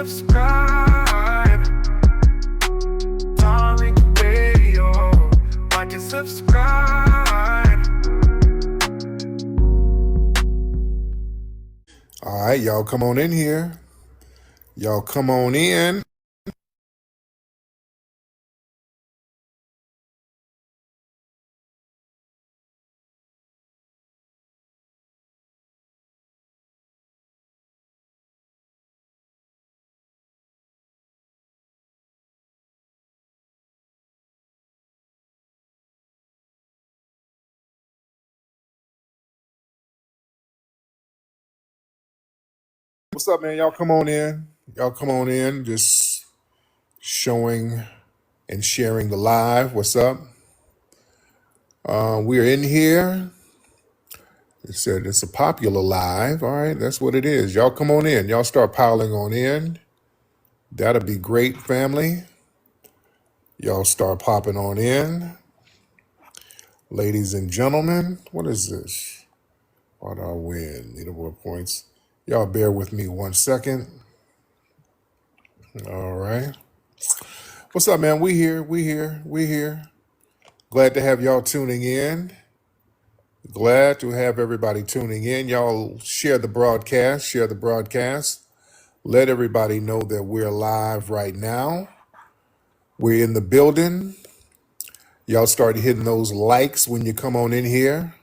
subscribe. Tariq Radio. Like and subscribe. All right, y'all come on in here. Y'all come on in. What's up, man? Y'all come on in. Y'all come on in. Just showing and sharing the live. What's up? We're in here. It said it's a popular live. All right, that's what it is. Y'all come on in. Y'all start piling on in. That'll be great, family. Y'all start popping on in. Ladies and gentlemen, what is this? What I win? Leaderboard points. Y'all bear with me 1 second. All right. What's up, man? We here. Glad to have y'all tuning in. Glad to have everybody tuning in. Y'all share the broadcast. Let everybody know that we're live right now. We're in the building. Y'all start hitting those likes when you come on in here.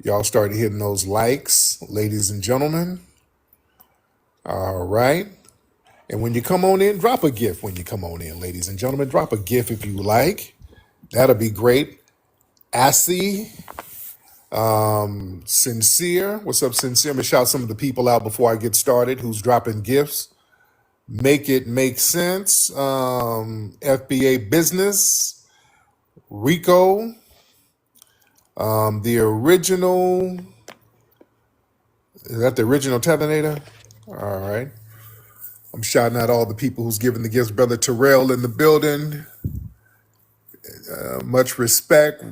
Y'all start hitting those likes, ladies and gentlemen. All right. And when you come on in, drop a GIF when you come on in, ladies and gentlemen. Drop a GIF if you like. That'll be great. Assy, Sincere. What's up, Sincere? I'm going to shout some of the people out before I get started who's dropping GIFs. Make It Make Sense. FBA Business. Rico. The original. Is that the original Tethanator? All right. I'm shouting out all the people who's giving the gifts. Brother Terrell in the building. Much respect.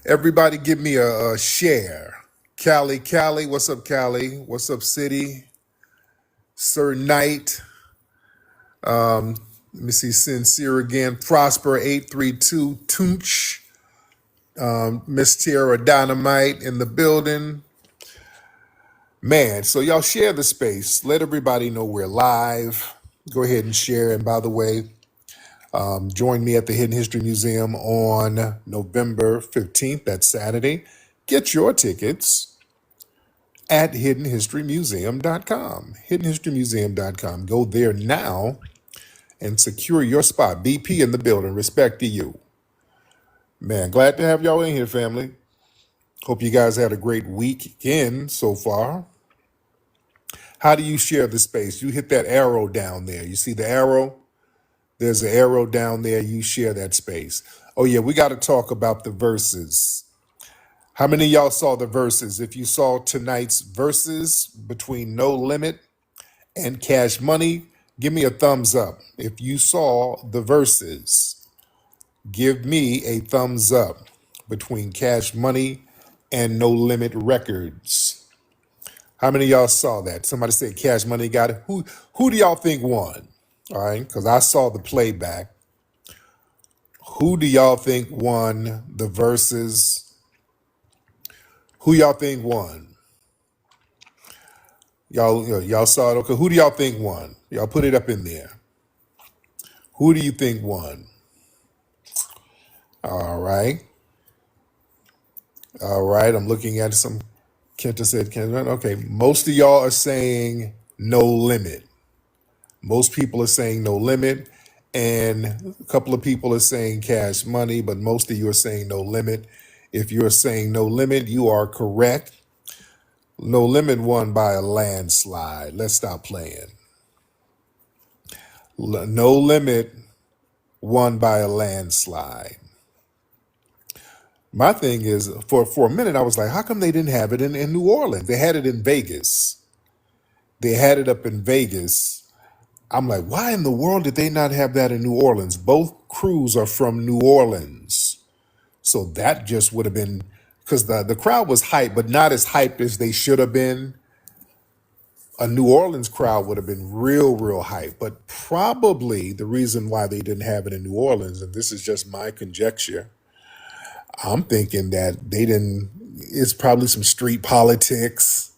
Everybody give me a share. Callie. What's up, Callie? What's up, City? Sir Knight. Let me see, Sincere again. Prosper 832. Tunch. Miss Tierra Dynamite in the building. Man, so y'all share the space. Let everybody know we're live. Go ahead and share. And by the way, join me at the Hidden History Museum on November 15th. That's Saturday. Get your tickets at hiddenhistorymuseum.com. Hiddenhistorymuseum.com. Go there now and secure your spot. BP in the building. Respect to you. Man, glad to have y'all in here, family. Hope you guys had a great weekend so far. How do you share the space? You hit that arrow down there. You see the arrow? There's an arrow down there. You share that space. Oh, yeah, we got to talk about the Verzuz. How many of y'all saw the Verzuz? If you saw tonight's Verzuz between No Limit and Cash Money, give me a thumbs up. If you saw the Verzuz, give me a thumbs up between Cash Money and No Limit Records. How many of y'all saw that? Somebody said Cash Money got it. Who do y'all think won? All right, because I saw the playback. Who do y'all think won the Verzuz? Who y'all think won? Y'all saw it. Okay, who do y'all think won? Y'all put it up in there. Who do you think won? All right. I'm looking at some. Kenta said, okay, most of y'all are saying No Limit. Most people are saying No Limit, and a couple of people are saying Cash Money, but most of you are saying No Limit. If you're saying No Limit, you are correct. No Limit won by a landslide. Let's stop playing. No Limit won by a landslide. My thing is, for a minute, I was like, how come they didn't have it in New Orleans? They had it in Vegas. They had it up in Vegas. I'm like, why in the world did they not have that in New Orleans? Both crews are from New Orleans. So that just would have been, because the crowd was hyped, but not as hyped as they should have been. a New Orleans crowd would have been real hype. But probably the reason why they didn't have it in New Orleans, and this is just my conjecture, I'm thinking that they didn't, it's probably some street politics.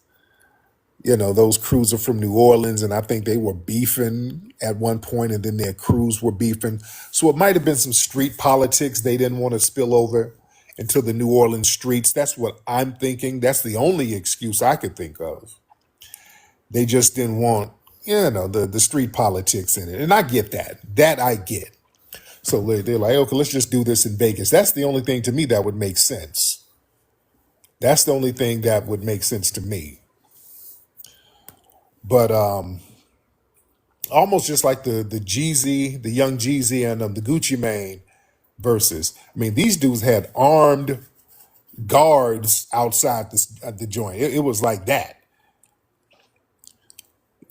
You know, those crews are from New Orleans, and I think they were beefing at one point, and then their crews were beefing. So it might have been some street politics. They didn't want to spill over into the New Orleans streets. That's what I'm thinking. That's the only excuse I could think of. They just didn't want, the street politics in it. And I get that. That I get. So they're like, okay, let's just do this in Vegas. That's the only thing to me that would make sense. That's the only thing that would make sense to me. But almost just like the Jeezy, the young Jeezy and the Gucci Mane verses. I mean, these dudes had armed guards outside the joint. It was like that.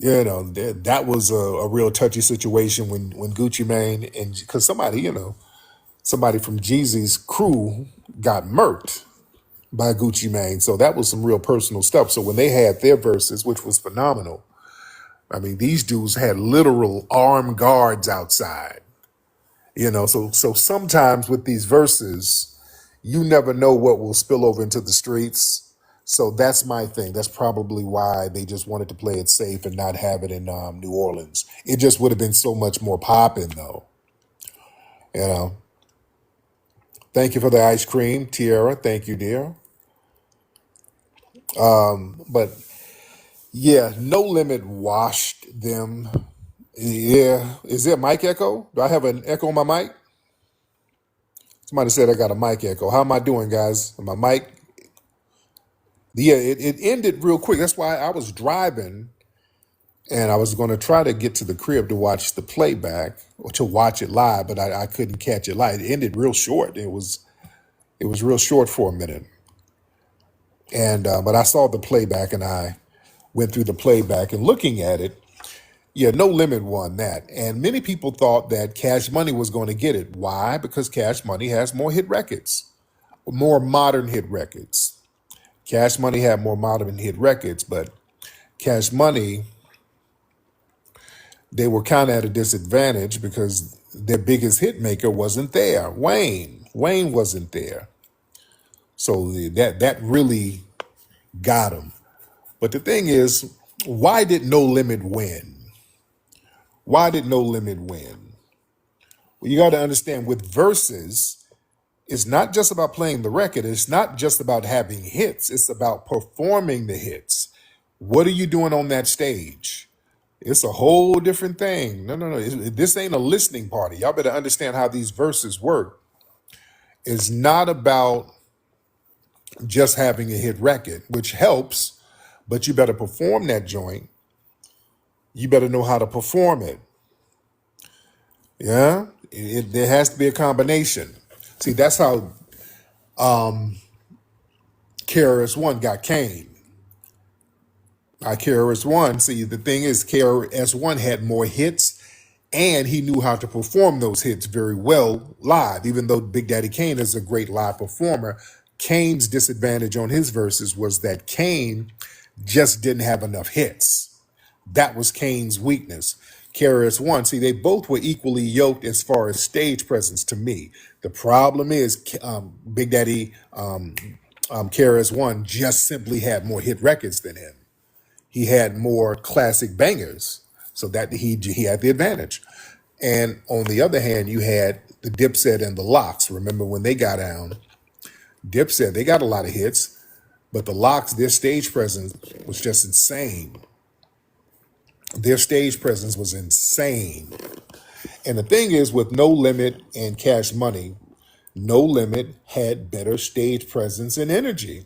That was a real touchy situation when Gucci Mane, and because somebody from Jeezy's crew got murked by Gucci Mane. So that was some real personal stuff. So when they had their verses, which was phenomenal, I mean, these dudes had literal armed guards outside. So sometimes with these verses, you never know what will spill over into the streets. So that's my thing. That's probably why they just wanted to play it safe and not have it in New Orleans. It just would have been so much more popping, though. Thank you for the ice cream, Tiara. Thank you, dear. But yeah, No Limit washed them. Yeah. Is there mic echo? Do I have an echo on my mic? Somebody said I got a mic echo. How am I doing, guys? My mic? Yeah, it ended real quick. That's why I was driving and I was going to try to get to the crib to watch the playback or to watch it live, but I couldn't catch it live. It ended real short. It was real short for a minute. And but I saw the playback and I went through the playback and looking at it. Yeah, No Limit won that. And many people thought that Cash Money was going to get it. Why? Because Cash Money has more hit records, more modern hit records. Cash Money had more modern hit records, but Cash Money, they were kind of at a disadvantage because their biggest hit maker wasn't there. Wayne wasn't there. So that really got them. But the thing is, why did No Limit win? Why did No Limit win? Well, you got to understand with Verzuz, it's not just about playing the record. It's not just about having hits. It's about performing the hits. What are you doing on that stage? It's a whole different thing. No. This ain't a listening party. Y'all better understand how these verses work. It's not about just having a hit record, which helps, but you better perform that joint. You better know how to perform it. Yeah? There has to be a combination. See, that's how KRS-One got Kane. KRS-One, see, the thing is, KRS-One had more hits, and he knew how to perform those hits very well live. Even though Big Daddy Kane is a great live performer, Kane's disadvantage on his verses was that Kane just didn't have enough hits. That was Kane's weakness. KRS-One, see, they both were equally yoked as far as stage presence to me. The problem is Big Daddy KRS-One just simply had more hit records than him. He had more classic bangers, so that he had the advantage. And on the other hand, you had the Dipset and the Lox. Remember when they got down, Dipset, they got a lot of hits, but the Lox, their stage presence was just insane. Their stage presence was insane. And the thing is, with No Limit and Cash Money, No Limit had better stage presence and energy.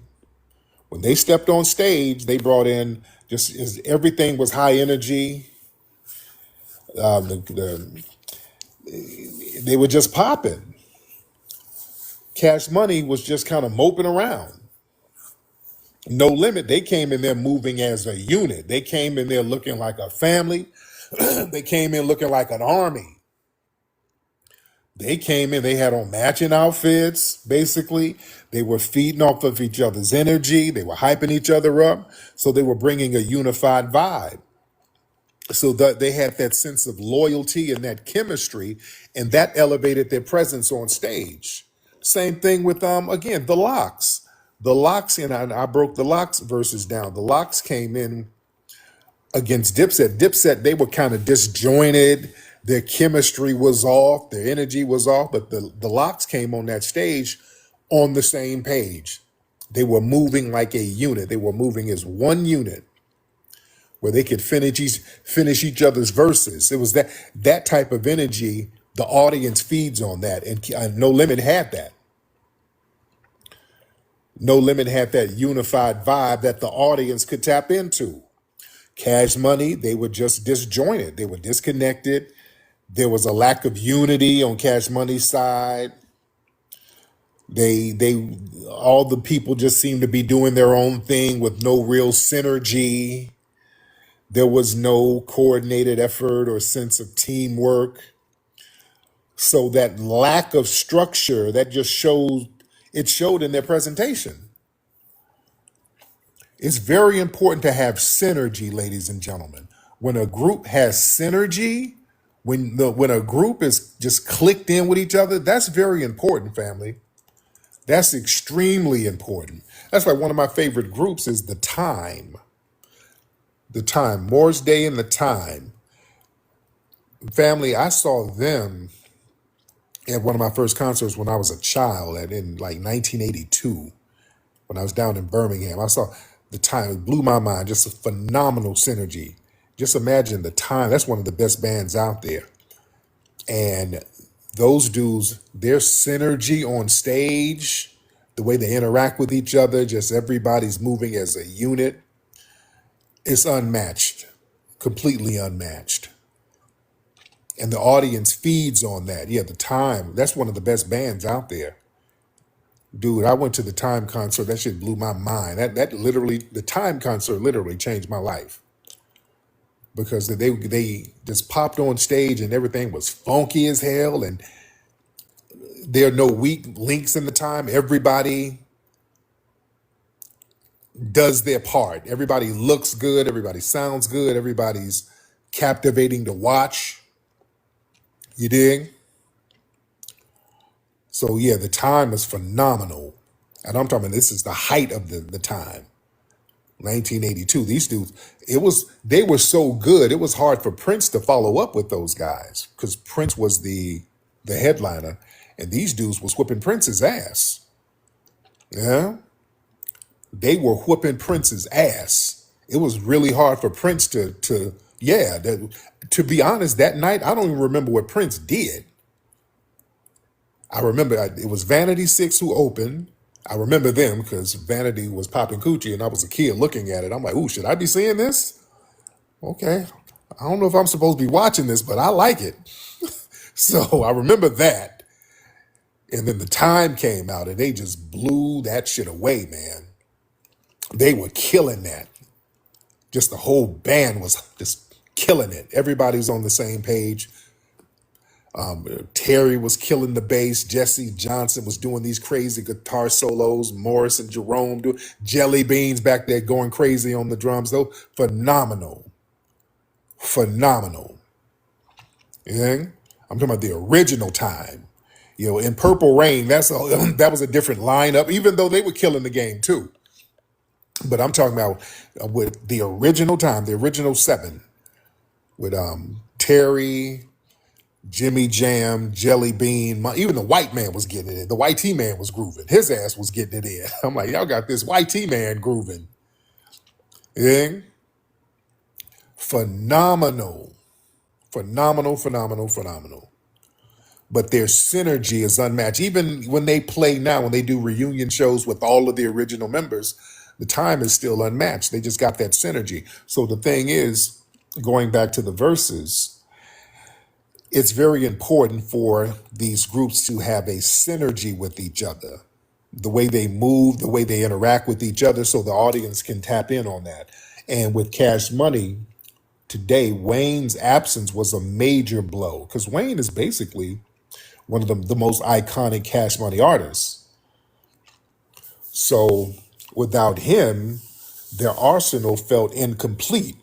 When they stepped on stage, they brought in everything was high energy. They were just popping. Cash Money was just kind of moping around. No Limit, they came in there moving as a unit. They came in there looking like a family. They came in looking like an army. They came in, they had on matching outfits, basically. They were feeding off of each other's energy. They were hyping each other up. So they were bringing a unified vibe. So that they had that sense of loyalty and that chemistry, and that elevated their presence on stage. Same thing with again, the Locks. The Locks, and I broke the Locks verses down. The Locks came in against Dipset. Dipset, they were kind of disjointed. Their chemistry was off, their energy was off, but the Locks came on that stage on the same page. They were moving like a unit. They were moving as one unit where they could finish each other's verses. It was that type of energy. The audience feeds on that, and No Limit had that. No Limit had that unified vibe that the audience could tap into. Cash Money, they were just disjointed. They were disconnected. There was a lack of unity on Cash Money's side. They all the people just seemed to be doing their own thing with no real synergy. There was no coordinated effort or sense of teamwork. So that lack of structure, that just showed in their presentation. It's very important to have synergy, ladies and gentlemen. When a group has synergy, when a group is just clicked in with each other, that's very important, family. That's extremely important. That's why one of my favorite groups is The Time. The Time, Morris Day and The Time. Family, I saw them at one of my first concerts when I was a child, in like 1982, when I was down in Birmingham. I saw The Time. It blew my mind. Just a phenomenal synergy. Just imagine The Time. That's one of the best bands out there. And those dudes, their synergy on stage, the way they interact with each other, just everybody's moving as a unit, it's unmatched, completely unmatched. And the audience feeds on that. Yeah, The Time, that's one of the best bands out there. Dude, I went to the Time concert. That shit blew my mind. That literally, the Time concert literally changed my life. Because they just popped on stage and everything was funky as hell, and there are no weak links in The Time. Everybody does their part. Everybody looks good. Everybody sounds good. Everybody's captivating to watch. You dig? So yeah, The Time is phenomenal. And I'm talking, this is the height of the Time. 1982. These dudes, they were so good. It was hard for Prince to follow up with those guys because Prince was the headliner, and these dudes was whooping Prince's ass. Yeah, they were whooping Prince's ass. It was really hard for Prince to be honest, that night I don't even remember what Prince did. I remember it was Vanity 6 who opened. I remember them because Vanity was popping coochie and I was a kid looking at it. I'm like, ooh, should I be seeing this? Okay. I don't know if I'm supposed to be watching this, but I like it. So I remember that. And then The Time came out and they just blew that shit away, man. They were killing that. Just the whole band was just killing it. Everybody's on the same page. Terry was killing the bass. Jesse Johnson was doing these crazy guitar solos. Morris and Jerome doing Jelly Beans back there going crazy on the drums. Though phenomenal. Yeah? I'm talking about the original Time. You know, in Purple Rain, that was a different lineup, even though they were killing the game too. But I'm talking about with the original Time, the original 7, with Terry, Jimmy Jam, Jelly Bean, even the white man was getting it in. The white T-Man was grooving. His ass was getting it in. I'm like, y'all got this white T-Man grooving. Yeah? Phenomenal. But their synergy is unmatched. Even when they play now, when they do reunion shows with all of the original members, The Time is still unmatched. They just got that synergy. So the thing is, going back to the Verzuz, it's very important for these groups to have a synergy with each other. The way they move, the way they interact with each other, so the audience can tap in on that. And with Cash Money, today, Wayne's absence was a major blow because Wayne is basically one of the most iconic Cash Money artists. So without him, their arsenal felt incomplete.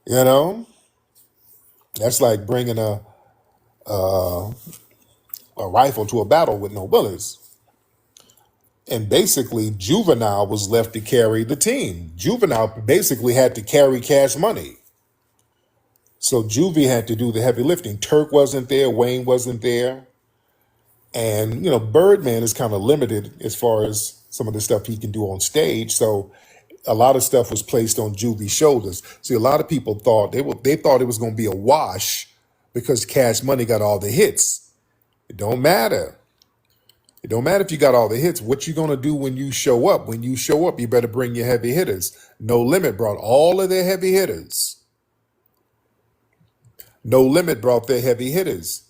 You know, that's like bringing a rifle to a battle with no bullets. And basically, Juvenile was left to carry the team. Juvenile basically had to carry Cash Money. So Juvie had to do the heavy lifting. Turk wasn't there. Wayne wasn't there. And, Birdman is kind of limited as far as some of the stuff he can do on stage. So a lot of stuff was placed on Juvie's shoulders. See, a lot of people thought they thought it was going to be a wash because Cash Money got all the hits. It don't matter. It don't matter if you got all the hits. What you going to do when you show up? When you show up, you better bring your heavy hitters. No Limit brought all of their heavy hitters. No Limit brought their heavy hitters.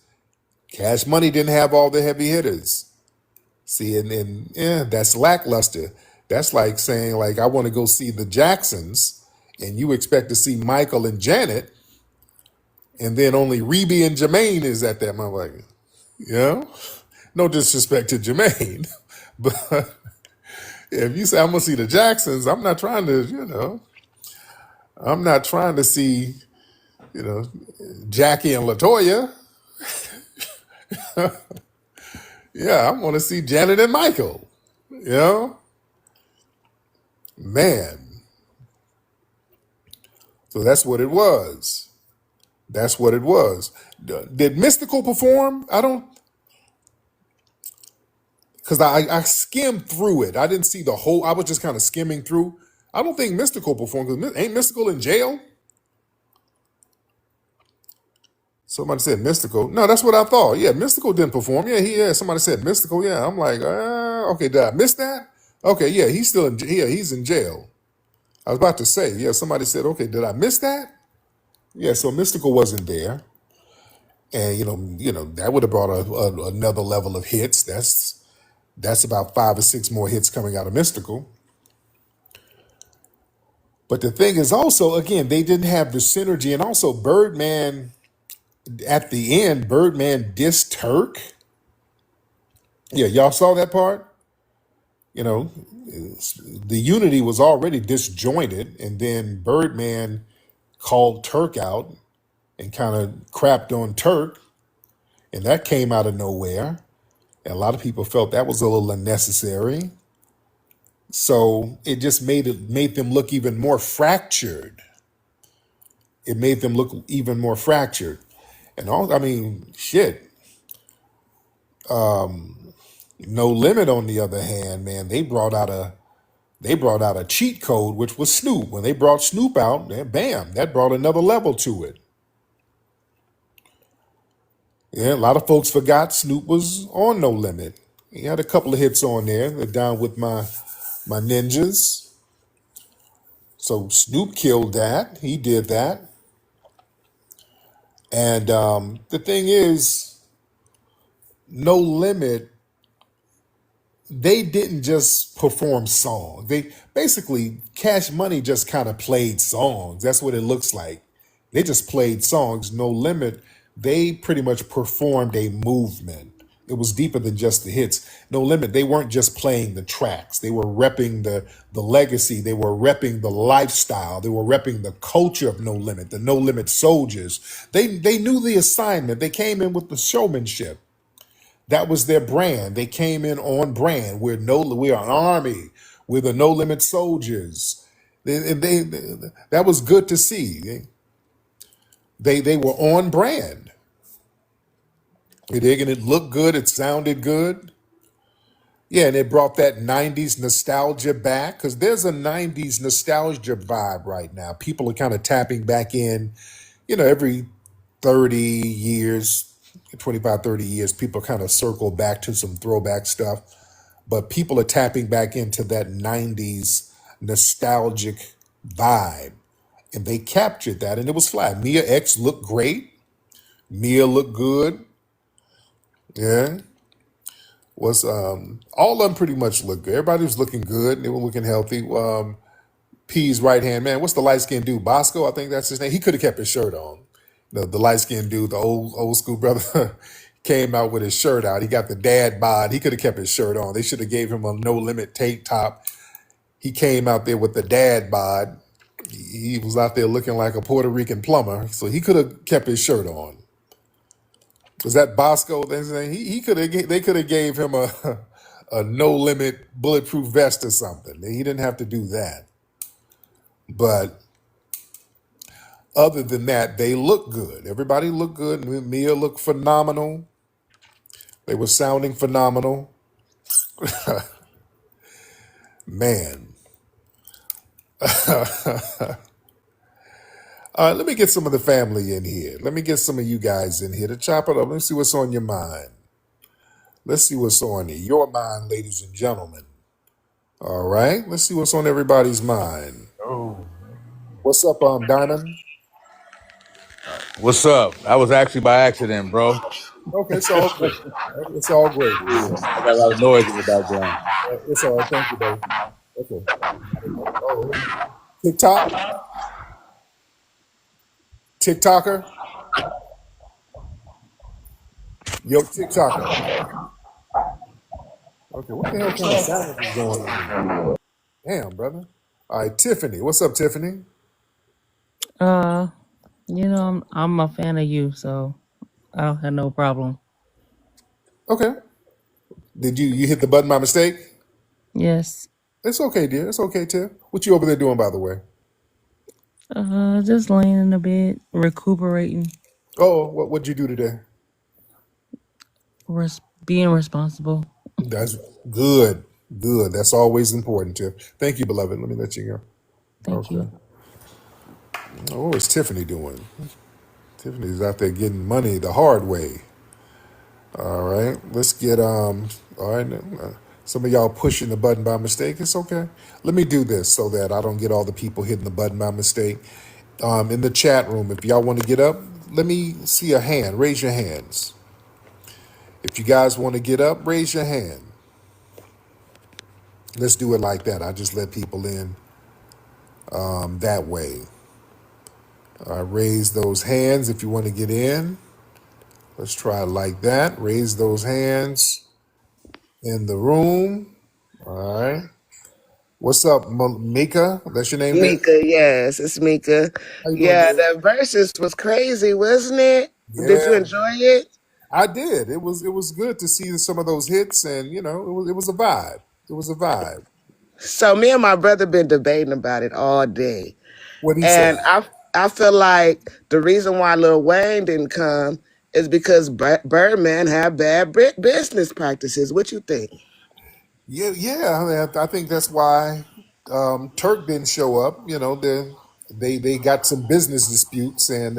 Cash Money didn't have all the heavy hitters. See, and that's lackluster. That's like saying, like, I want to go see the Jacksons, and you expect to see Michael and Janet, and then only Reby and Jermaine is at that motherfucker. No disrespect to Jermaine, but if you say I'm gonna see the Jacksons, I'm not trying to, I'm not trying to see, Jackie and LaToya. Yeah, I want to see Janet and Michael. Man. So that's what it was. That's what it was. Did Mystical perform? Because I skimmed through it. I didn't see the whole, I was just kind of skimming through. I don't think Mystical performed, because ain't Mystical in jail? Somebody said Mystical. No, that's what I thought. Yeah, Mystical didn't perform. Yeah, somebody said Mystical. Yeah, I'm like, okay, did I miss that? Okay, yeah, he's still in, he's in jail. I was about to say, yeah, somebody said, okay, did I miss that? Yeah, so Mystical wasn't there. And, that would have brought another level of hits. That's about 5 or 6 more hits coming out of Mystical. But the thing is also, again, they didn't have the synergy. And also Birdman, at the end, Birdman dissed Turk. Yeah, y'all saw that part? The unity was already disjointed. And then Birdman called Turk out and kind of crapped on Turk. And that came out of nowhere. And a lot of people felt that was a little unnecessary. So it just made them look even more fractured. It made them look even more fractured. And shit. No Limit, on the other hand, man, they brought out a cheat code, which was Snoop. When they brought Snoop out, bam, that brought another level to it. Yeah, a lot of folks forgot Snoop was on No Limit. He had a couple of hits on there. They're Down With My Ninjas. So Snoop killed that. He did that. And the thing is, No Limit, they didn't just perform songs. They basically, Cash Money just kind of played songs. That's what it looks like. They just played songs. No Limit, they pretty much performed a movement. It was deeper than just the hits. No Limit, they weren't just playing the tracks. They were repping the legacy. They were repping the lifestyle. They were repping the culture of No Limit, the No Limit soldiers. They knew the assignment. They came in with the showmanship. That was their brand. They came in on brand. We're an army. We're the No Limit soldiers. That was good to see. They were on brand. And it looked good. It sounded good. Yeah, and it brought that 90s nostalgia back, because there's a 90s nostalgia vibe right now. People are kind of tapping back in, every 30 years, 25, 30 years, people kind of circle back to some throwback stuff. But people are tapping back into that 90s nostalgic vibe. And they captured that, and it was fly. Mia X looked great. Mia looked good. Yeah. Was all of them pretty much looked good. Everybody was looking good. They were looking healthy. P's right hand man. What's the light skinned dude? Bosco, I think that's his name. He could have kept his shirt on. The light skinned dude, the old school brother, Came out with his shirt out. He got the dad bod. He could have kept his shirt on. They should have gave him a no limit tank top. He came out there with the dad bod. He was out there looking like a Puerto Rican plumber, so he could have kept his shirt on. Was that Bosco? He could have. They could have gave him a no limit bulletproof vest or something. He didn't have to do that. But other than that, they look good. Everybody looked good. Mia looked phenomenal. They were sounding phenomenal. Man. Let me get some of the family in here. Let me get some of you guys in here to chop it up. Let's see what's on your mind. Let's see what's on your mind, ladies and gentlemen. All right. Let's see what's on everybody's mind. Oh, What's up, Diamond? what's up? That was actually by accident, bro. Okay, it's all great. It's all great. Yeah. I got a lot of noise in the background. It's all right. Thank you, baby. Okay. Oh, TikTok? TikToker? Yo, TikToker. Okay, what the hell kind of sound is going on? Damn, brother. All right, Tiffany. What's up, Tiffany? I'm a fan of you, so I don't have no problem. Okay. Did you hit the button by mistake? Yes. It's okay, dear. It's okay, Tiff. What you over there doing, by the way? Just laying in a bed, recuperating, Oh, what'd you do today? being responsible. That's good. Good. That's always important, Tiff. Thank you, beloved. Let me let you go. Thank Okay. you. Oh, what is Tiffany doing? Tiffany's out there getting money the hard way. All right. Let's get all right. Some of y'all pushing the button by mistake. It's okay. Let me do this so that I don't get all the people hitting the button by mistake. In the chat room, if y'all want to get up, let me see a hand. Raise your hands. If you guys want to get up, raise your hand. Let's do it like that. I just let people in that way. Raise those hands if you want to get in. Let's try it like that. Raise those hands in the room. All right. What's up, Mika? That's your name, babe? Mika, yes, it's Mika. How you doing, Yeah, dear? the Verzuz was crazy, wasn't it? Did you Yeah, enjoy it? I did. It was good to see some of those hits, and it was a vibe. It was a vibe. So me and my brother been debating about it all day, What he say? and I feel like the reason why Lil Wayne didn't come is because Birdman had bad business practices. What you think? Yeah. I mean, I think that's why Turk didn't show up. They got some business disputes, and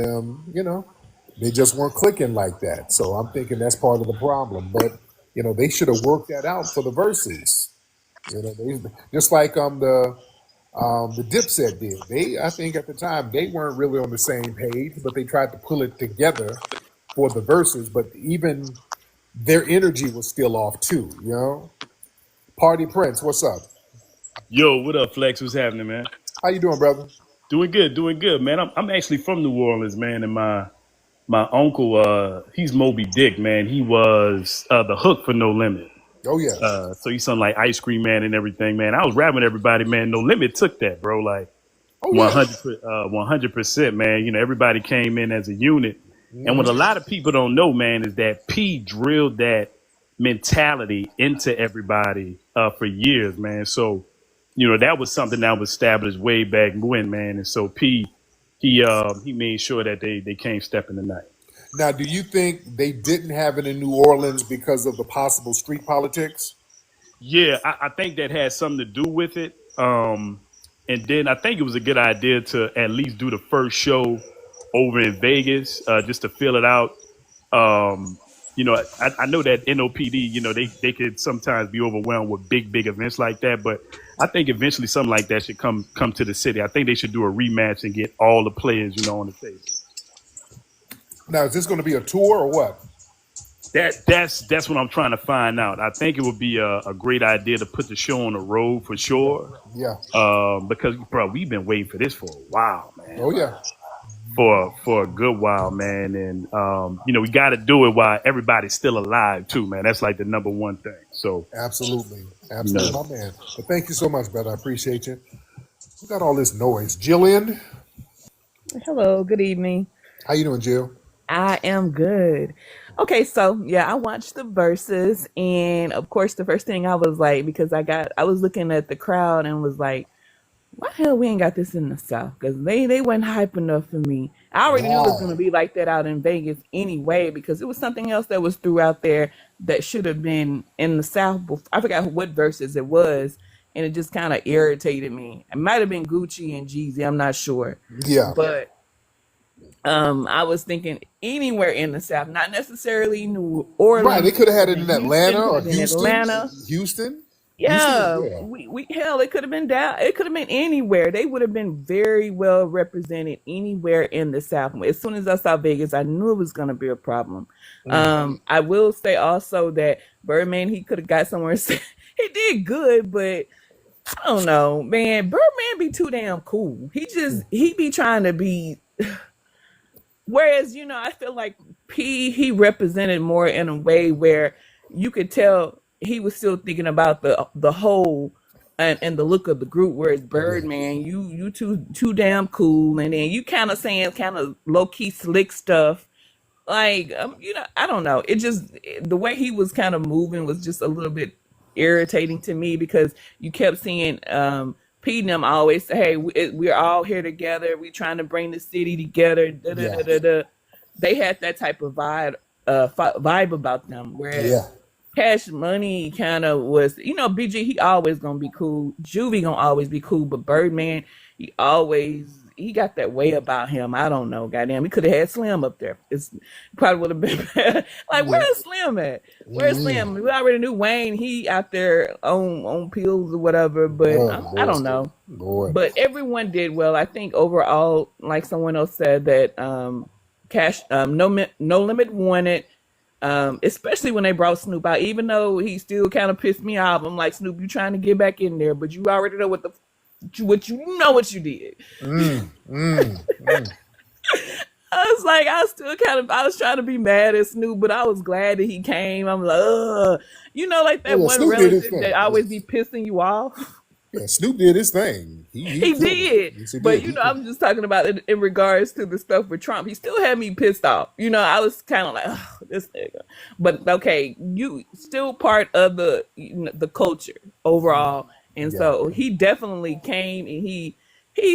they just weren't clicking like that. So I'm thinking that's part of the problem. But they should have worked that out for the verses. They just like the Dipset did. I think at the time they weren't really on the same page, but they tried to pull it together for the verses. But even their energy was still off too. Party Prince, what's up? Yo, what up, Flex? What's happening, man? How you doing, brother? Doing good, man. I'm actually from New Orleans, man, and my uncle, he's Moby Dick, man. He was the hook for No Limit. Oh yeah. So he's something like Ice Cream Man and everything, man. I was rapping everybody, man. No Limit took that, bro. Like Oh yeah. 100%, man. Everybody came in as a unit. And what a lot of people don't know, man, is that P drilled that mentality into everybody for years, man. So, that was something that was established way back when, man. And so P, he made sure that they came step in the night. Now, do you think they didn't have it in New Orleans because of the possible street politics? Yeah, I think that had something to do with it. And then I think it was a good idea to at least do the first show over in Vegas, just to fill it out. I know that NOPD, they could sometimes be overwhelmed with big events like that, but I think eventually something like that should come to the city. I think they should do a rematch and get all the players, on the table. Now, is this going to be a tour or what? That's what I'm trying to find out. I think it would be a great idea to put the show on the road for sure. Yeah. Because, bro, we've been waiting for this for a while, man. Oh yeah. for a good while, man. And we got to do it while everybody's still alive too, man. That's like the number one thing. So, Absolutely. you know, Absolutely, my man. But thank you so much, brother. I appreciate you. We got all this noise. Jillian, Hello, good evening. how you doing, Jill? I am good. Okay, so yeah, I watched the verses, and of course, the first thing I was like, because I was looking at the crowd and was like, why the hell we ain't got this in the South? Because they wasn't hype enough for me. I already knew it was gonna Wow. be like that out in Vegas anyway, because it was something else that was threw out there that should have been in the South. I forgot what verses it was, and it just kind of irritated me. It might have been Gucci and Jeezy, I'm not sure, Yeah. but. I was thinking anywhere in the South, not necessarily New Right. They Orleans. could have Could had have it been in Atlanta Houston. Could or have been Houston. Atlanta. Houston? Houston? Yeah, Yeah. we hell, it could have been down. It could have been anywhere. They would have been very well represented anywhere in the South. As soon as I saw Vegas, I knew it was going to be a problem. Mm. I will say also that Birdman, he could have got somewhere. He did good, but I don't know, man. Birdman be too damn cool. He be trying to be. Whereas, I feel like he represented more in a way where you could tell he was still thinking about the whole and the look of the group. Whereas Yeah. Birdman, you too damn cool, and then you kind of saying kind of low key slick stuff. Like I don't know. It just the way he was kind of moving was just a little bit irritating to me because you kept seeing P and them always say, "Hey, we're all here together. We trying to bring the city together." Da, da, Yeah. da, da, da. They had that type of vibe about them. Whereas Yeah. Cash Money kind of was, BG. He always gonna be cool. Juvie gonna always be cool, but Birdman, he got that way about him. I don't know, goddamn. He could have had Slim up there. It's probably would have been better. Like, Yeah. where's Slim at? Where's Mm. Slim? We already knew Wayne. He out there on pills or whatever. But Oh, I boy. don't know. Boy. But everyone did well. I think overall, like someone else said that Cash No Limit won it. Especially when they brought Snoop out, even though he still kind of pissed me off. I'm like, Snoop, you trying to get back in there, but you already know what you did. Mm. Mm. Mm. I was like, I was trying to be mad at Snoop, but I was glad that he came. I'm like, ugh. Like Oh, that yeah, one Snoop did his relative that thing. always be pissing you off. Yeah, Snoop did his thing. He He killed it. did. Yes, he But, did. I'm just talking about it in regards to the stuff with Trump. He still had me pissed off. I was kind of like, oh, this nigga. But, okay, you still part of the culture overall. And Yeah. so he definitely came and he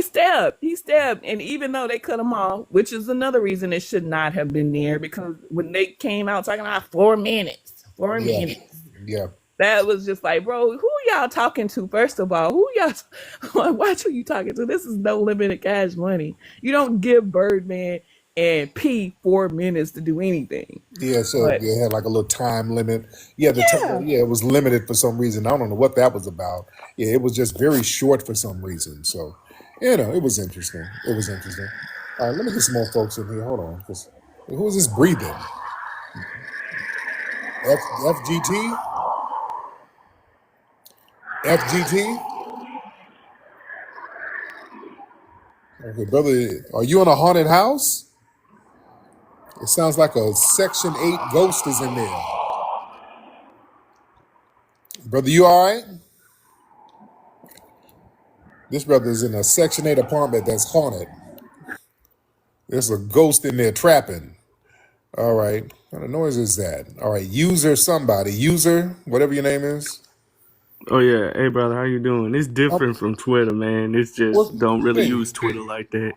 stabbed. He stabbed. And even though they cut him off, which is another reason it should not have been there, because when they came out talking about 4 minutes, four Yeah. minutes. Yeah. That was just like, bro, who y'all talking to? First of all, who y'all watch who you talking to? This is no limited Cash Money. You don't give Birdman and P 4 minutes to do anything. Yeah, so But they had like a little time limit. Yeah, yeah, yeah, it was limited for some reason. I don't know what that was about. Yeah, it was just very short for some reason. So, it was interesting. It was interesting. All right, let me get some more folks in here. Hold on, who is this breathing? FGT? FGT? Okay, brother, are you in a haunted house? It sounds like a Section 8 ghost is in there. Brother, you all right? This brother is in a Section 8 apartment that's haunted. There's a ghost in there trapping. All right. What kind of noise is that? All right. User, whatever your name is. Oh yeah, hey brother, how you doing? It's Uh, different from Twitter, man. It's What? just don't really Hey, use Twitter like that.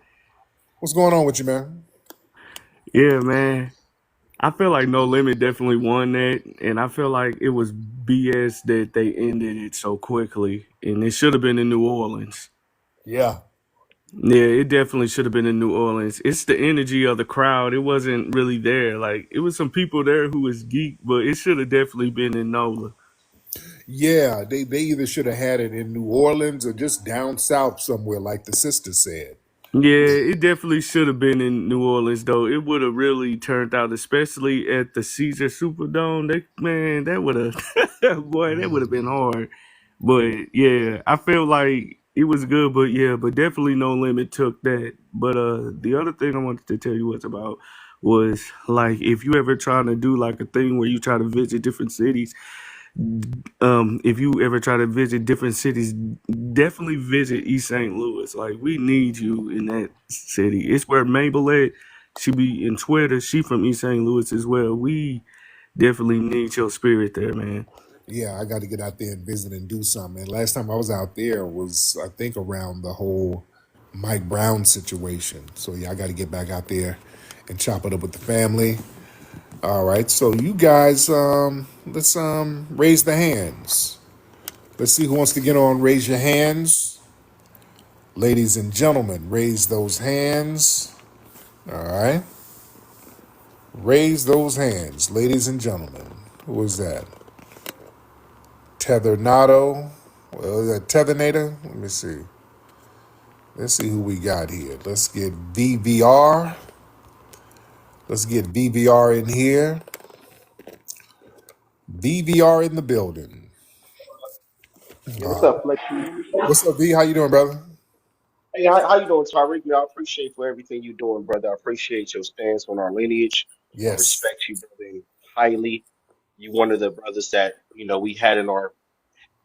what's going on with you, man? Yeah, man. I feel like No Limit definitely won that, and I feel like it was BS that they ended it so quickly, and it should have been in New Orleans. Yeah. Yeah, it definitely should have been in New Orleans. It's the energy of the crowd. It wasn't really there. Like it was some people there who was geek, but it should have definitely been in NOLA. Yeah. They either should have had it in New Orleans or just down south somewhere, like the sister said. Yeah, it definitely should have been in New Orleans though. It would have really turned out, especially at the Caesar Superdome. That would have, boy, that would have been hard. But yeah, I feel like it was good, but yeah, but definitely No Limit took that. But the other thing I wanted to tell you was like if you ever trying to do like a thing where you try to visit different cities, if you ever try to visit different cities, definitely visit East St. Louis. Like we need you in that city. It's where Mabel at. She be in Twitter. She from East St. Louis as well. We definitely need your spirit there, man. Yeah, I got to get out there and visit and do something. And last time I was out there was, I think, around the whole Mike Brown situation. So yeah, I got to get back out there and chop it up with the family. All right, so you guys, let's raise the hands. Let's see who wants to get on. Raise your hands, ladies and gentlemen. Raise those hands. All right, raise those hands, ladies and gentlemen. Who was that? Tethernado. Well, is that Tethernator? Let me see. Let's see who we got here. Let's get VVR. Let's get VVR in here. VVR in the building. Yeah, what's up, Flex? Can you hear me, What's folks? up, V? How you doing, brother? Hey, how you doing, Tariq? Man, I appreciate for everything you're doing, brother. I appreciate your stance on our lineage. I Yes. respect you, brother, highly. You one of the brothers that we had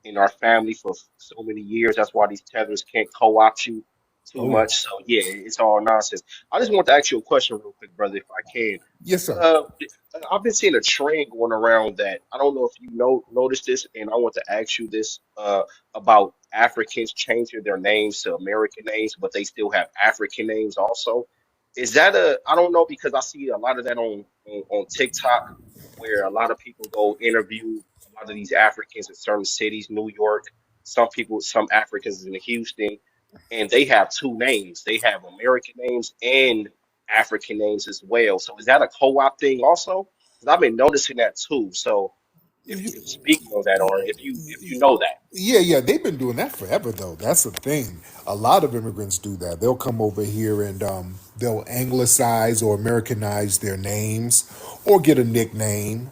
in our family for so many years. That's why these tethers can't co-opt you too Oh yeah. much. So yeah, it's all nonsense. I just want to ask you a question real quick, brother, if I can. Yes, sir. Uh, I've been seeing a trend going around that I don't know if you noticed this, and I want to ask you this about Africans changing their names to American names, but they still have African names also. Is that I don't know because I see a lot of that on TikTok where a lot of people go interview a lot of these Africans in certain cities, New York, some Africans in Houston, and they have two names. They have American names and African names as well. So is that a co-op thing also? Because I've been noticing that too. So if you can speak on that, or if you know that. Yeah, yeah. They've been doing that forever, though. That's the thing. A lot of immigrants do that. They'll come over here and they'll anglicize or Americanize their names or get a nickname.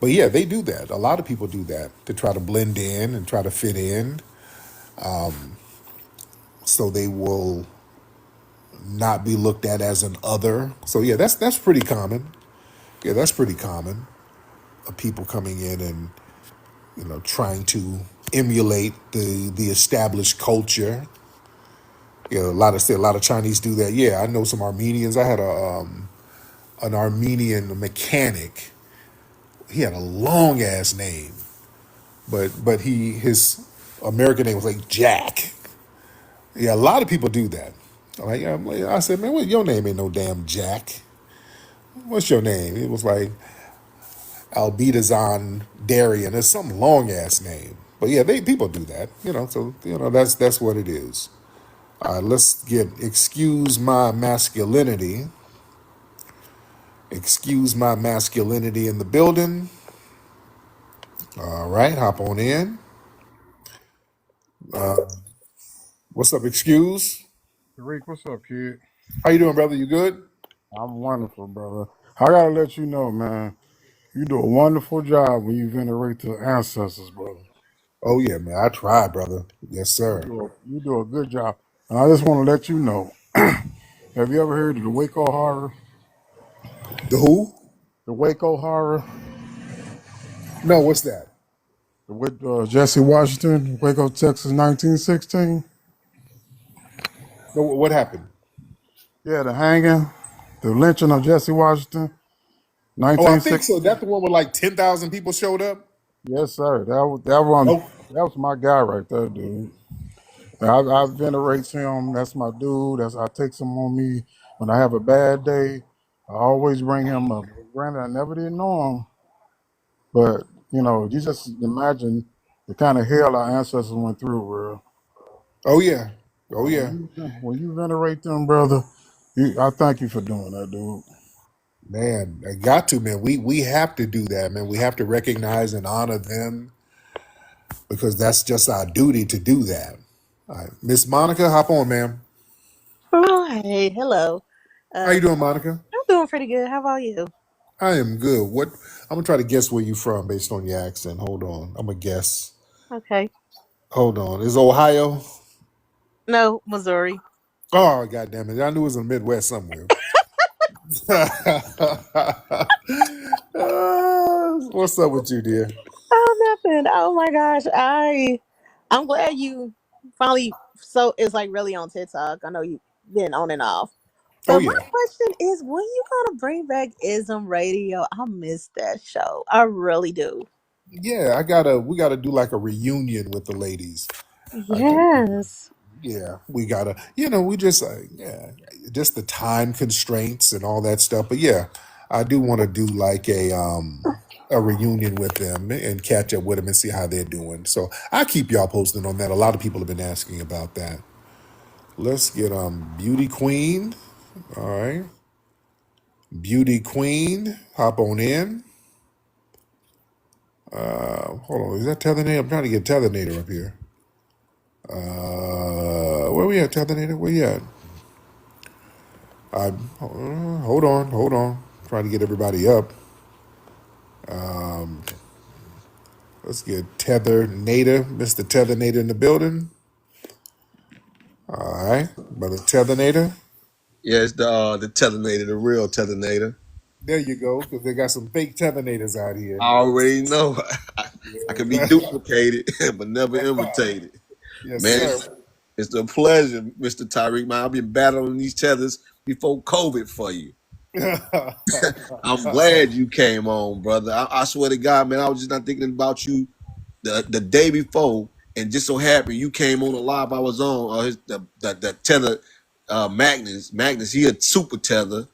But yeah, they do that. A lot of people do that to try to blend in and try to fit in. So they will not be looked at as an other. So yeah, that's pretty common. Yeah, that's pretty common. People coming in and trying to emulate the established culture. Yeah, a lot of Chinese do that. Yeah, I know some Armenians. I had an Armenian mechanic. He had a long ass name, but his American name was like Jack. Yeah, a lot of people do that. I said, man, what your name ain't no damn Jack. What's your name? It was like Albedazon Darian. It's some long ass name. But yeah, people do that. So that's what it is. Let's get excuse my masculinity. Excuse my masculinity in the building. All right, hop on in. What's up, excuse? Tariq, what's up, kid? How you doing, brother? You good? I'm wonderful, brother. I gotta let you know, man. You do a wonderful job when you venerate the ancestors, brother. Oh yeah, man. I tried, brother. Yes, sir. You do a good job. And I just want to let you know. Have you ever heard of the Waco horror? The who? The Waco horror No, what's that? with Jesse Washington, Waco, Texas, 1916. No, what happened? Yeah, the hanging, the lynching of Jesse Washington, Oh, I think 1916. so. That's the one where like 10,000 people showed up. Yes, sir. That one. Oh, That was my guy right there, dude. I venerate him. That's my dude. I take him on me when I have a bad day. I always bring him up. Granted, I never did know him, but you just imagine the kind of hell our ancestors went through, bro. oh yeah. Oh So yeah. when you venerate them, brother, I thank you for doing that, dude. Man, I got to, man. We have to do that, man. We have to recognize and honor them because that's just our duty to do that. All right. Miss Monica, hop on, ma'am. Oh, hey, hello. How you Uh, doing, Monica? I'm doing pretty good. How about you? I am good. What I'm gonna try to guess where you from based on your accent. Hold on. I'm gonna guess. Okay. Hold on. Is Ohio? No, Missouri. Oh, God damn it. I knew it was in the Midwest somewhere. What's up with you, dear? Oh, nothing. Oh my gosh. I'm glad you finally so it's like really on TikTok. I know you've been on and off. Oh, But my yeah. question is, when you gonna bring back Ism Radio? I miss that show. I really do. Yeah, we gotta do like a reunion with the ladies. I think, Yes. yeah, we gotta, we just, yeah, just the time constraints and all that stuff. But yeah, I do want to do like a reunion with them and catch up with them and see how they're doing. So I keep y'all posted on that. A lot of people have been asking about that. Let's get Beauty Queen. All right, Beauty Queen, hop on in. Hold on, is that Tethernator? I'm trying to get Tethernator up here. Where we at, Tethernator? Where you at? Hold on. Trying to get everybody up. Let's get Tether Nader, Mr. Tether Nader in the building. All right, brother Tether Nader. Yeah, it's the Telinator, the real Telinator. There you go, because they got some fake Tether Naders out I here. already know. I can be Yeah. duplicated, but never imitated. Yes, Man, sir. it's a pleasure, Mr. Tariq. Man, I've been battling these tethers before COVID for you. I'm glad you came on, brother. I swear to God, man, I was just not thinking about you the day before, and just so happened you came on the live I was on. The tether, Magnus, he a super tether.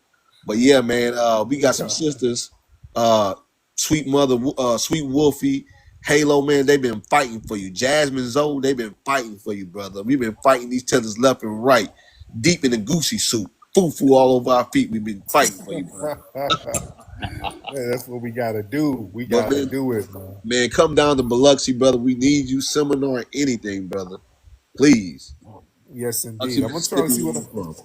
But yeah, man, we got some sisters, uh, Sweet Mother, Sweet Wolfie, Halo, man. They've been fighting for you. Jasmine Zoe, they've been fighting for you, brother. We've been fighting these tethers left and right, deep in the goosey soup, foo all over our feet. We've been fighting for you, brother. Yeah, that's what we gotta do. We But gotta man, do it, man. man, come down to Biloxi, brother. We need you, seminar, anything, brother. Please. Yes, Biloxi, indeed. I'm gonna try to Mississippi, see where what you from?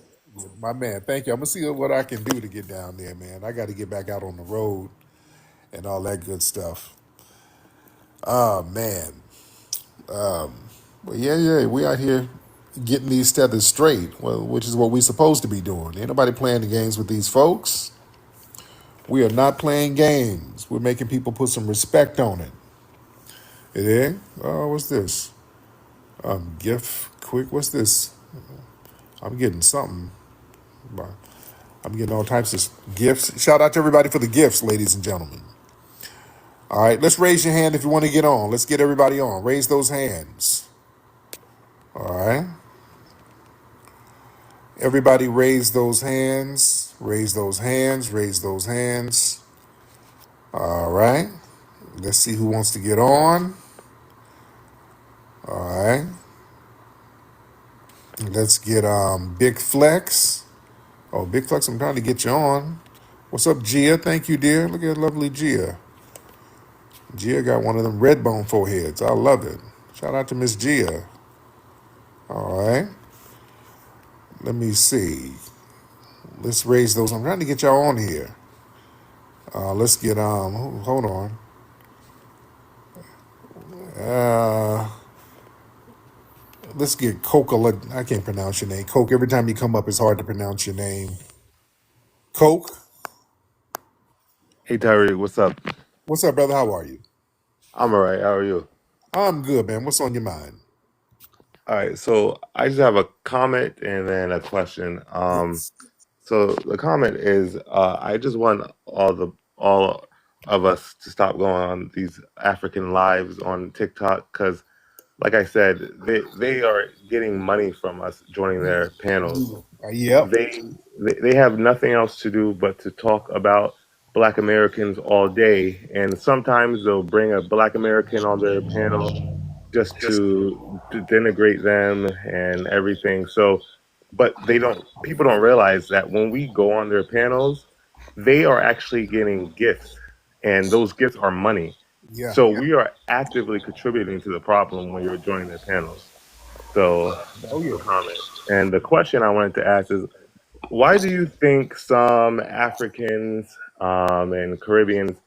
my man. Thank you. I'm gonna see what I can do to get down there, man. I got to get back out on the road and all that good stuff. Oh man. But yeah, we out here getting these tethers straight, well, which is what we're supposed to be doing. Ain't nobody playing the games with these folks. We are not playing games. We're making people put some respect on it. It is? Oh, what's this? Gift quick. What's this? I'm getting something. I'm getting all types of gifts. Shout out to everybody for the gifts, ladies and gentlemen. All right, let's raise your hand if you want to get on. Let's get everybody on. Raise those hands. All right. Everybody raise those hands. Raise those hands. Raise those hands. All right. Let's see who wants to get on. All right. Let's get Big Flex. Oh, Big Flex, I'm trying to get you on. What's up, Gia? Thank you, dear. Look at lovely Gia. Gia got one of them red bone foreheads. I love it. Shout out to Miss Gia. All right. Let me see. Let's raise those. I'm trying to get y'all on here. Let's get hold on. Uh let's get Coca. I can't pronounce your name. Coke. Every time you come up, it's hard to pronounce your name. Coke. Hey Tariq, what's up? What's up, brother? How are you? I'm all right. How are you? I'm good, man. What's on your mind? All right. So I just have a comment and then a question. Yes. So the comment is, I just want all of us to stop going on these African lives on TikTok because, like I said, they are getting money from us joining their panels. Yep. They have nothing else to do but to talk about Black Americans all day, and sometimes they'll bring a Black American on their panel just to denigrate them and everything. So, but people don't realize that when we go on their panels, they are actually getting gifts, and those gifts are money. Yeah. So we are actively contributing to the problem when you're joining their panels. So Oh that's yeah. the comment. And the question I wanted to ask is, why do you think some Africans and Caribbeans,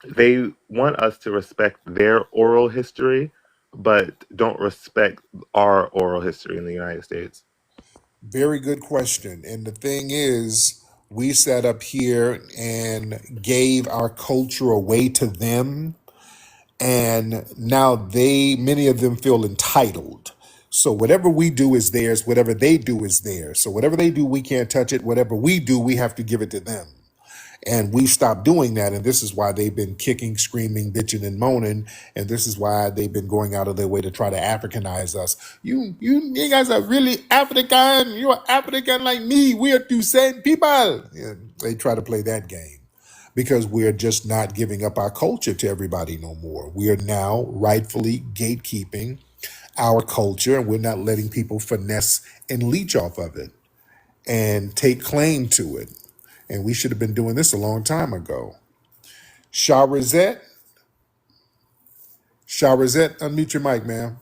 they want us to respect their oral history, but don't respect our oral history in the United States? Very good question. And the thing is, we sat up here and gave our culture away to them, and now many of them feel entitled. So whatever we do is theirs, whatever they do is theirs. So whatever they do, we can't touch it. Whatever we do, we have to give it to them. And we stopped doing that. And this is why they've been kicking, screaming, bitching, and moaning. And this is why they've been going out of their way to try to Africanize us. You guys are really African. You're African like me. We are two same people. Yeah, they try to play that game because we're just not giving up our culture to everybody no more. We are now rightfully gatekeeping our culture, and we're not letting people finesse and leech off of it and take claim to it. And we should have been doing this a long time ago. Shahrazet, unmute your mic, ma'am.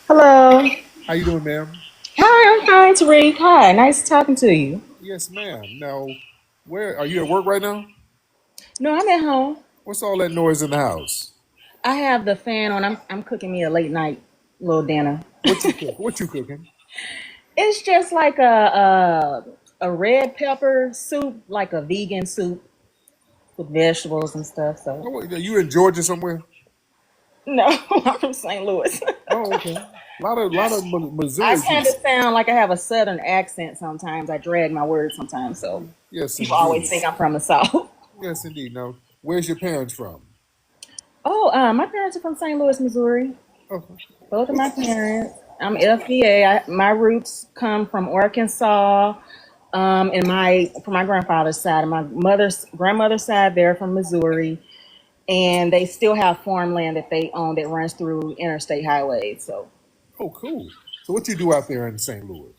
Hello. How you doing, ma'am? Hi, I'm fine, Tariq. Hi, nice talking to you. Yes, ma'am. Now, where are you at work right now? No, I'm at home. What's all that noise in the house? I have the fan on. I'm cooking me a late night little dinner. What you cooking? It's just like a red pepper soup, like a vegan soup with vegetables and stuff. So Oh, you in Georgia somewhere? no, I'm from St. Louis. Oh, okay. A lot of I Missouri kind of people. sound like I have a southern accent sometimes. I drag my words sometimes, so Yes, people always indeed. think I'm from the South. Yes, indeed. Now, where's your parents from? Oh, my parents are from St. Louis, Missouri. Okay. Both of my parents. I'm FDA. My roots come from Arkansas. And from my grandfather's side, and my grandmother's side, they're from Missouri, and they still have farmland that they own that runs through interstate highways. So, Oh, cool. So what you do out there in St. Louis?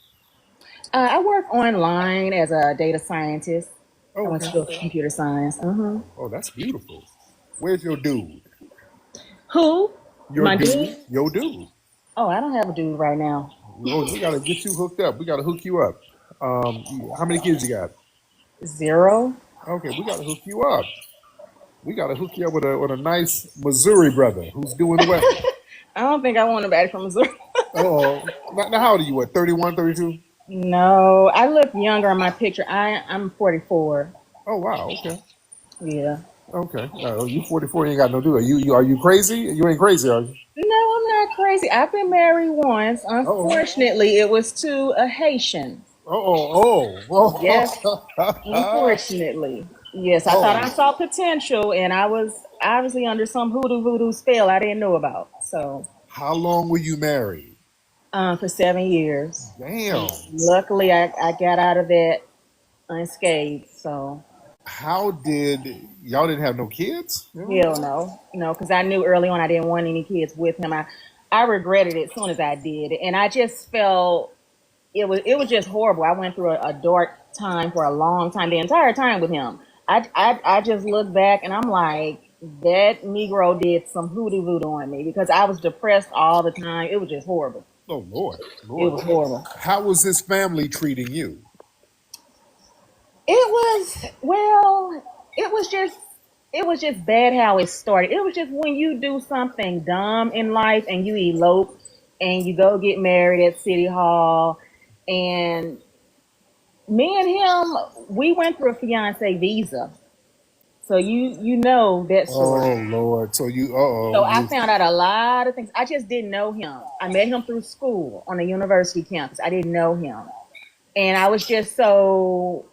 I work online as a data scientist. I Oh, went to okay. school for computer science. Oh, that's beautiful. Where's your dude? Who? Your My dude? dude? Your dude. Oh, I don't have a dude right now. Oh, we gotta get you hooked up. We gotta hook you up. How many kids you got? 0. Okay, we gotta hook you up. We gotta hook you up with a nice Missouri brother who's doing well. I don't think I want nobody from Missouri. Oh, now how old are you? What, 31, 32? No, I look younger on my picture. I'm 44. Oh, wow. Okay. Yeah. Okay. You 44. You ain't got no dude. Are you crazy? You ain't crazy, are you? No, I'm not crazy. I've been married once. Oh. Unfortunately, it was to a Haitian. Oh. Yes, unfortunately. Yes, I thought I Oh. saw potential, and I was obviously under some hoodoo voodoo spell I didn't know about. So, How long were you married? for 7 years. Damn. Luckily, I got out of that unscathed. So, How did y'all didn't have no kids? hell no. Because I knew early on I didn't want any kids with him. I regretted it as soon as I did. And I just felt it was just horrible. I went through a dark time for a long time, the entire time with him. I just look back and I'm like, that Negro did some hoodoo voodoo on me because I was depressed all the time. It was just horrible. Oh, Lord. It was horrible. How was his family treating you? It was bad how it started. It was just when you do something dumb in life and you elope and you go get married at City Hall, and me and him, we went through a fiance visa. So you know that Oh, story. Lord. So So I found out a lot of things. I just didn't know him. I met him through school on a university campus. I didn't know him. And I was just so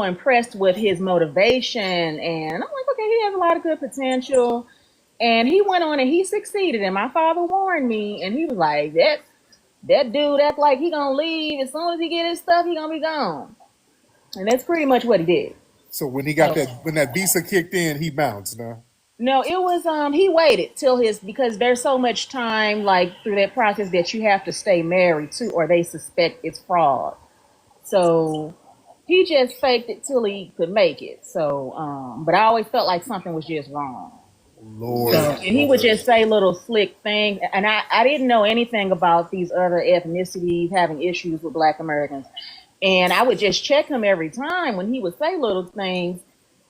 impressed with his motivation, and I'm like, okay, he has a lot of good potential. And he went on and he succeeded. And my father warned me, and he was like, that dude act like he gonna leave. As soon as he get his stuff, he gonna be gone. And that's pretty much what he did. So when when that visa kicked in, he bounced, huh? No, it was he waited till because there's so much time like through that process that you have to stay married to, or they suspect it's fraud. So he just faked it till he could make it. So but I always felt like something was just wrong. Lord. And he would just say little slick things, and I didn't know anything about these other ethnicities having issues with Black Americans. And I would just check him every time when he would say little things.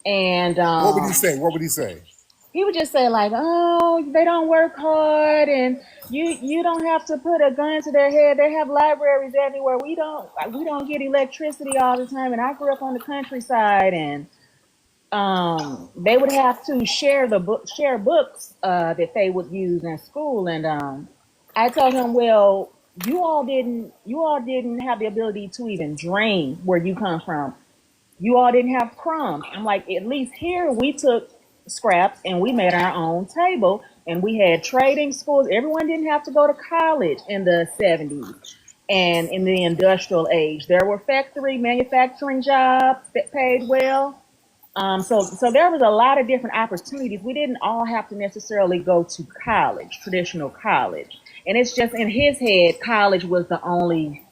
And What would he say? What would he say? he would just say like, "Oh, they don't work hard, and you don't have to put a gun to their head. They have libraries everywhere. We don't get electricity all the time, and I grew up on the countryside, and they would have to share books that they would use in school." And I told him, "Well, you all didn't have the ability to even dream where you come from. You all didn't have crumbs." I'm like, "At least here we took scraps and we made our own table, and we had trading schools. Everyone didn't have to go to college in the 70s and in the industrial age. There were manufacturing jobs that paid well. So there was a lot of different opportunities. We didn't all have to necessarily go to college, traditional college. And it's just in his head, college was the only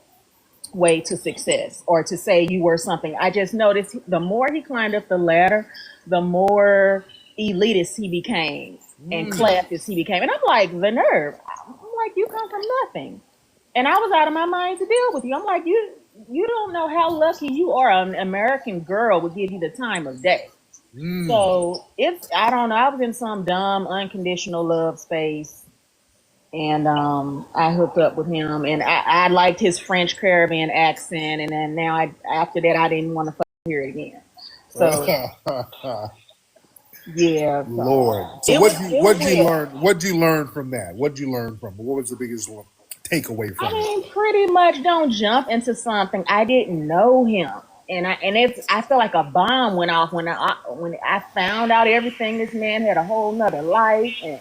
way to success or to say you were something. I just noticed the more he climbed up the ladder, the more elitist he became and classist he became. And I'm like, the nerve. I'm like, you come from nothing. And I was out of my mind to deal with you. I'm like, you don't know how lucky you are. An American girl would give you the time of day. So I don't know. I was in some dumb unconditional love space. And I hooked up with him, and I liked his French Caribbean accent, and then after that I didn't want to hear it again. So yeah, Lord. So what'd you learn from that? What'd you learn from it? What was the biggest takeaway from it? Pretty much don't jump into something I didn't know him. And I feel like a bomb went off when I found out everything. This man had a whole nother life, and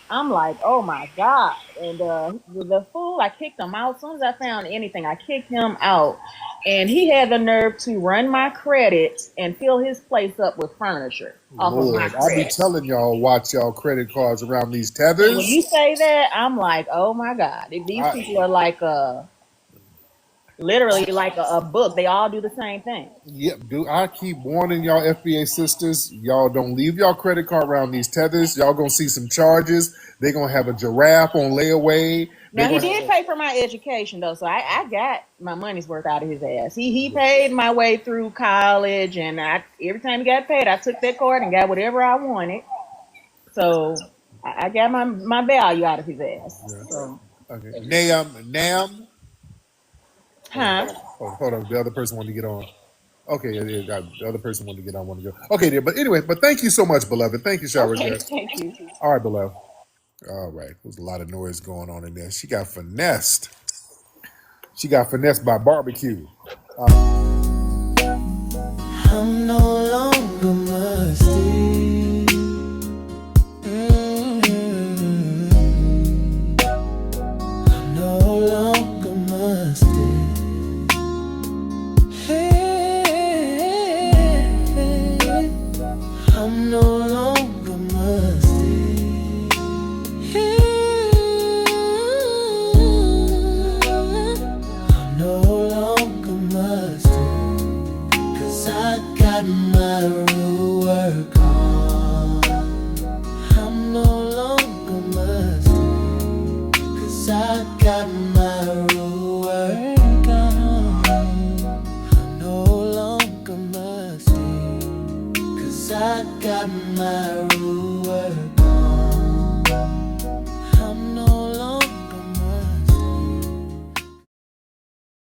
I'm like, oh my God. And the fool, I kicked him out. As soon as I found anything, I kicked him out. And he had the nerve to run my credit and fill his place up with furniture off of my credit. I be telling y'all, watch y'all credit cards around these tethers. And when you say that, I'm like, oh my God. These people are like literally like a book. They all do the same thing. Yep, dude. I keep warning y'all FBA sisters, y'all don't leave y'all credit card around these tethers. Y'all gonna see some charges. They're gonna have a giraffe on layaway. Now he did pay for my education though, so I got my money's worth out of his ass. He paid my way through college, and every time he got paid, I took that card and got whatever I wanted. So I got my value out of his ass. Yeah. So. Okay. Nam. Huh? Oh, hold on. The other person wanted to get on. Okay, the other person wanted to get on. Want to go? Okay, dear. But anyway, thank you so much, beloved. Thank you, Shower. Okay, thank you. All right, beloved. All right. There's a lot of noise going on in there. She got finessed. She got finessed by barbecue. I'm no longer musty. I'm no longer musty. I'm no longer musty. I'm no longer musty. 'Cause I got my real work on. I'm no longer musty. 'Cause I got my real work on. I'm no longer musty. 'Cause I got my real work on.